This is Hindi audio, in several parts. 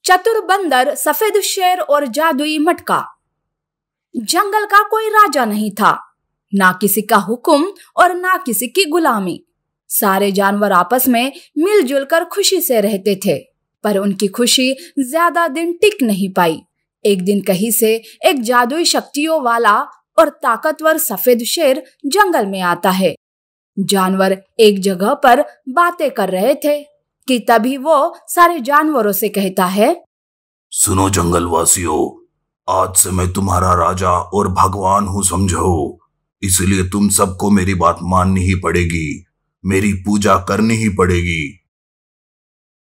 चतुर बंदर, सफेद शेर और जादुई मटका। जंगल का कोई राजा नहीं था, ना किसी का हुक्म और ना किसी की गुलामी। सारे जानवर आपस में मिलजुल कर खुशी से रहते थे, पर उनकी खुशी ज्यादा दिन टिक नहीं पाई। एक दिन कहीं से एक जादुई शक्तियों वाला और ताकतवर सफेद शेर जंगल में आता है। जानवर एक जगह पर बातें कर रहे थे कि तभी वो सारे जानवरों से कहता है, सुनो जंगलवासियों, आज से मैं तुम्हारा राजा और भगवान हूँ, समझो। इसलिए तुम सबको मेरी बात माननी ही पड़ेगी, मेरी पूजा करनी ही पड़ेगी।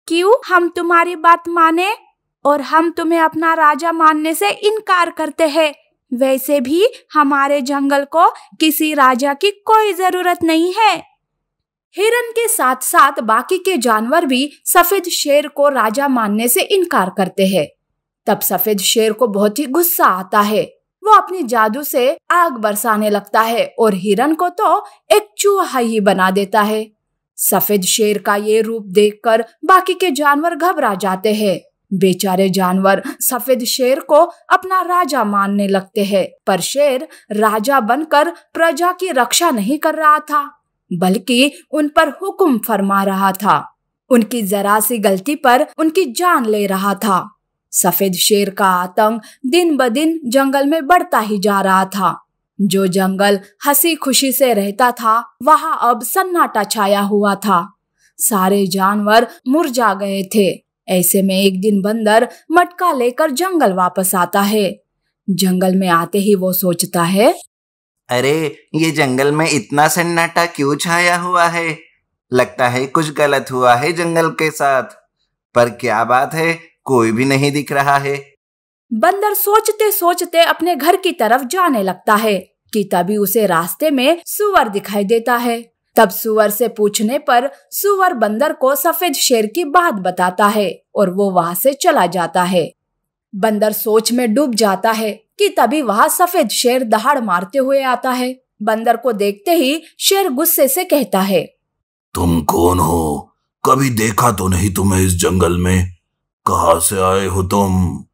क्यों हम तुम्हारी बात माने? और हम तुम्हें अपना राजा मानने से इनकार करते हैं। वैसे भी हमारे जंगल को किसी राजा की कोई जरूरत नहीं है। हिरन के साथ साथ बाकी के जानवर भी सफेद शेर को राजा मानने से इनकार करते हैं। तब सफेद शेर को बहुत ही गुस्सा आता है। वो अपनी जादू से आग बरसाने लगता है और हिरन को तो एक चूहा ही बना देता है। सफेद शेर का ये रूप देखकर बाकी के जानवर घबरा जाते हैं। बेचारे जानवर सफेद शेर को अपना राजा मानने लगते हैं, पर शेर राजा बनकर प्रजा की रक्षा नहीं कर रहा था, बल्कि उन पर हुक्म फरमा रहा था। उनकी जरा सी गलती पर उनकी जान ले रहा था। सफेद शेर का आतंक दिन ब दिन जंगल में बढ़ता ही जा रहा था। जो जंगल हंसी खुशी से रहता था, वहां अब सन्नाटा छाया हुआ था। सारे जानवर मुरझा गए थे। ऐसे में एक दिन बंदर मटका लेकर जंगल वापस आता है। जंगल में आते ही वो सोचता है, अरे ये जंगल में इतना सन्नाटा क्यों छाया हुआ है? लगता है कुछ गलत हुआ है जंगल के साथ। पर क्या बात है, कोई भी नहीं दिख रहा है। बंदर सोचते सोचते अपने घर की तरफ जाने लगता है कि तभी उसे रास्ते में सुअर दिखाई देता है। तब सुअर से पूछने पर सुअर बंदर को सफेद शेर की बात बताता है और वो वहां से चला जाता है। बंदर सोच में डूब जाता है कि तभी वहां सफेद शेर दहाड़ मारते हुए आता है। बंदर को देखते ही शेर गुस्से से कहता है, तुम कौन हो? कभी देखा तो नहीं तुम्हें इस जंगल में। कहाँ से आए हो तुम?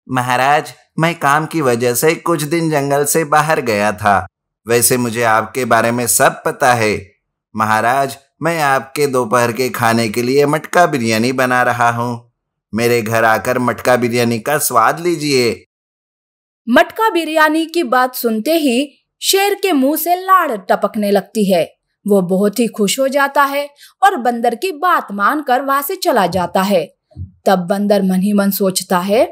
महाराज, मैं काम की वजह से कुछ दिन जंगल से बाहर गया था। वैसे मुझे आपके बारे में सब पता है। महाराज, मैं आपके दोपहर के खाने के लिए मटका बिरयानी बना रहा हूँ। मेरे घर आकर मटका बिरयानी का स्वाद लीजिए। मटका बिरयानी की बात सुनते ही शेर के मुंह से लाड़ टपकने लगती है। वो बहुत ही खुश हो जाता है और बंदर की बात मानकर वहां से चला जाता है। तब बंदर मन ही मन सोचता है,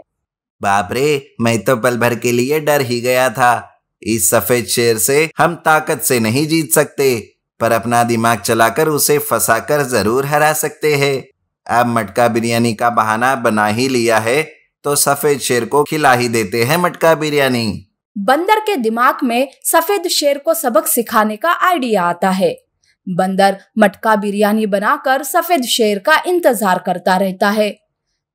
बाप रे, मैं तो पल भर के लिए डर ही गया था। इस सफेद शेर से हम ताकत से नहीं जीत सकते, पर अपना दिमाग चलाकर उसे फंसाकर जरूर हरा सकते हैं। अब मटका बिरयानी का बहाना बना ही लिया है, तो सफेद शेर को खिला ही देते हैं मटका बिरयानी। बंदर के दिमाग में सफेद शेर को सबक सिखाने का आइडिया आता है। बंदर मटका बिरयानी बनाकर सफेद शेर का इंतजार करता रहता है।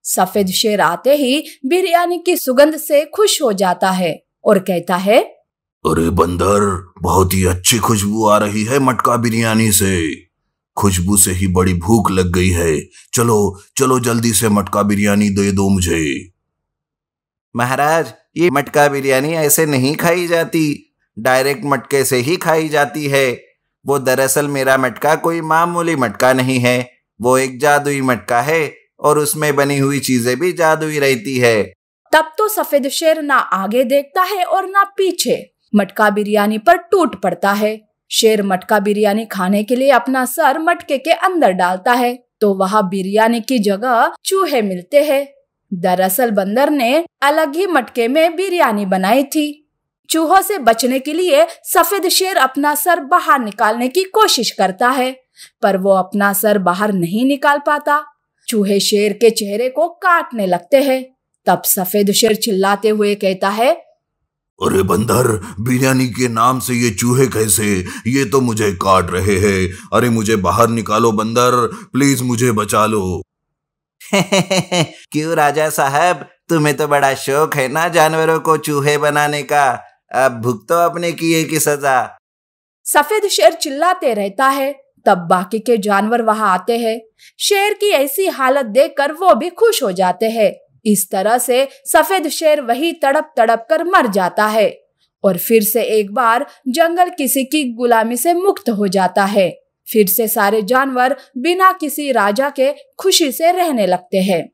सफेद शेर आते ही बिरयानी की सुगंध से खुश हो जाता है और कहता है, अरे बंदर, बहुत ही अच्छी खुशबू आ रही है मटका बिरयानी से। खुशबू से ही बड़ी भूख लग गई है। चलो चलो जल्दी से मटका बिरयानी दे दो मुझे। महाराज, ये मटका बिरयानी ऐसे नहीं खाई जाती, डायरेक्ट मटके से ही खाई जाती है। वो दरअसल मेरा मटका कोई मामूली मटका नहीं है, वो एक जादुई मटका है और उसमें बनी हुई चीजें भी जादुई रहती है। तब तो सफेद शेर ना आगे देखता है और ना पीछे, मटका बिरयानी पर टूट पड़ता है। शेर मटका बिरयानी खाने के लिए अपना सर मटके के अंदर डालता है तो वहाँ बिरयानी की जगह चूहे मिलते हैं। दरअसल बंदर ने अलग ही मटके में बिरयानी बनाई थी। चूहों से बचने के लिए सफेद शेर अपना सर बाहर निकालने की कोशिश करता है, पर वो अपना सर बाहर नहीं निकाल पाता। चूहे शेर के चेहरे को काटने लगते हैं। तब सफेद शेर चिल्लाते हुए कहता है, अरे बंदर, बिरयानी के नाम से ये चूहे कैसे? ये तो मुझे काट रहे हैं। अरे मुझे बाहर निकालो बंदर, प्लीज मुझे बचा लो। क्यों राजा साहब, तुम्हें तो बड़ा शौक है ना जानवरों को चूहे बनाने का। अब भुगतो अपने किए की सजा। सफेद शेर चिल्लाते रहता है। तब बाकी के जानवर वहां आते हैं। शेर की ऐसी हालत देखकर वो भी खुश हो जाते हैं। इस तरह से सफेद शेर वही तड़प तड़प कर मर जाता है और फिर से एक बार जंगल किसी की गुलामी से मुक्त हो जाता है। फिर से सारे जानवर बिना किसी राजा के खुशी से रहने लगते हैं।